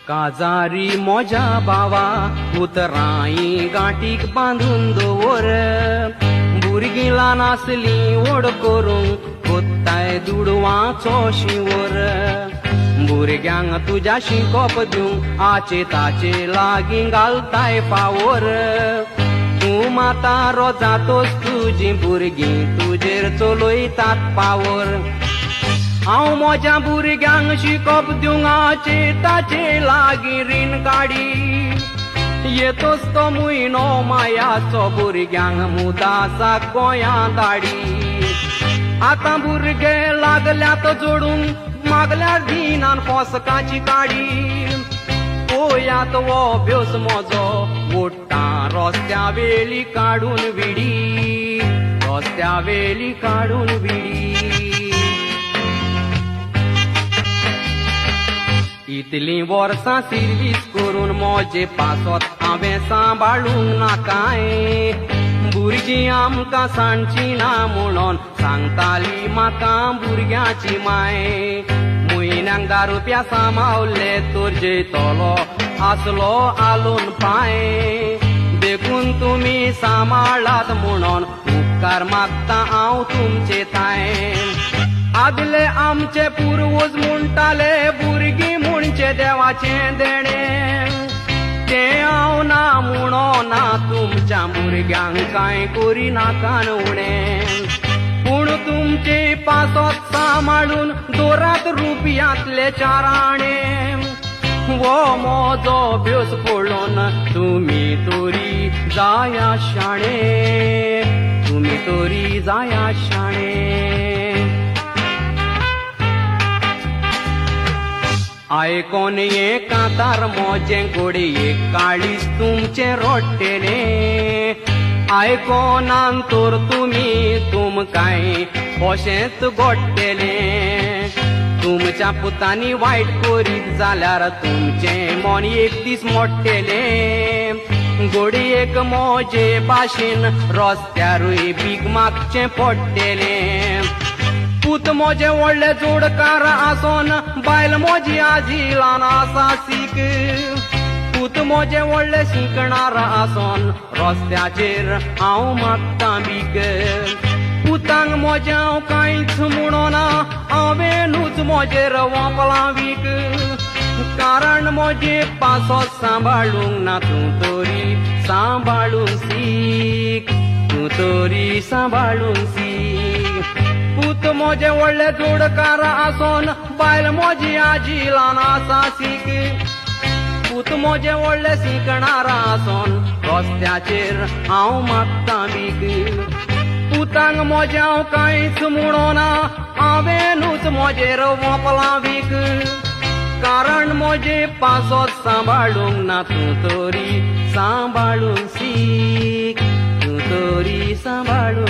काजारी मोजा बावा उतराई गाठीक बांधून दवर भुरगीं ल्हान आसली ओड करूंक कोत्ताय दुडवाचो शिवर भुरग्यांक तुज्या शिकोप दिवंक आचे ताचे लागीं घालताय फावर तूं माता रोजातोच तुजी भुरगीं तुजेर चलयतात पावर हांव म्हज्या भुरग्यांक शिकोप दिवंक आचे ताचे लागीं रीण काडी येतोच तो म्हयनो मायाचो भुरग्यांक मुदासाक गोंयां धाडी आतां भुरगे लागल्यात जोडूंक मागल्यार दिनान फोसकाची काडी पळयात वो अभ्योस म्हजो मोडटा रस्त्या वेली काडून विडी रस्त्या वेली काडून विडी इतली वर्सां सर्वीस करून मोजे पासोत हांवें सांबाळूंक नाकाय भुरगीं आमकां सांडची ना म्हणून सांगताली म्हाका भुरग्याची माय म्हयन्याक 10 रुपया सांबाळले तर जेतलो आसलो आलोन पाय देखून तुमी सांबाळात म्हणून उपकार मागता हांव तुमचे थाय आदले आमचे पुर्वज म्हणटाले भुरगीं म्हणचे देवाचें देणें तें हांव ना म्हणो ना तुमच्या भुरग्यांक कांय करिनाका उणें पूण तुमचे पासोत सांबाळून दोरात रुपयांतले 4 आणे वो म्हजो अभ्योस पळोवन तुमी तोरी जाया शाणे तुमी तोरी जाया शाणे आयकोन ये कांतार मोजे घोडये काळीज तुमचे रोट्टेले आयकोनान तर तुमकांय अशेंच घोट्टेले तुमच्या पुतांनी वायट करीत जाल्यार तुमचें मन एक दीस मोडटेले घोडयेक मोजे भाशेन रस्त्यारूय भीक मागचें पडटेले पूत मोजे व्हडले जोडकार आसोन बायल मोजी आजी ल्हान आसा सीक पूत मोजे व्हडले शिकणार आसोन रस्त्याचेर हांव मागतां भीक पुतांक मोजे हांव कांयच म्हणोना हांवेनूच मोजेर वोंपलां वीक कारण मोजे पासो सांबाळूंक ना तूं तरी सांबाळून सीक तूं तरी सांबाळून सीक पूत मोजे व्हडले जोडकार आसोन बायल मोजी आजी ल्हान आसा सीक पूत मोजे व्हडले शिकणार आसोन रस्त्याचेर हांव मागतां भीक पुतांक मोजे हांव कांयच म्हणोना हांवेनूच मोजेर वोंपलां भीक कारण मोजे पासोत सांबाळूंक ना तूं तरी सांबाळून सीक तूं तरी सांबाळून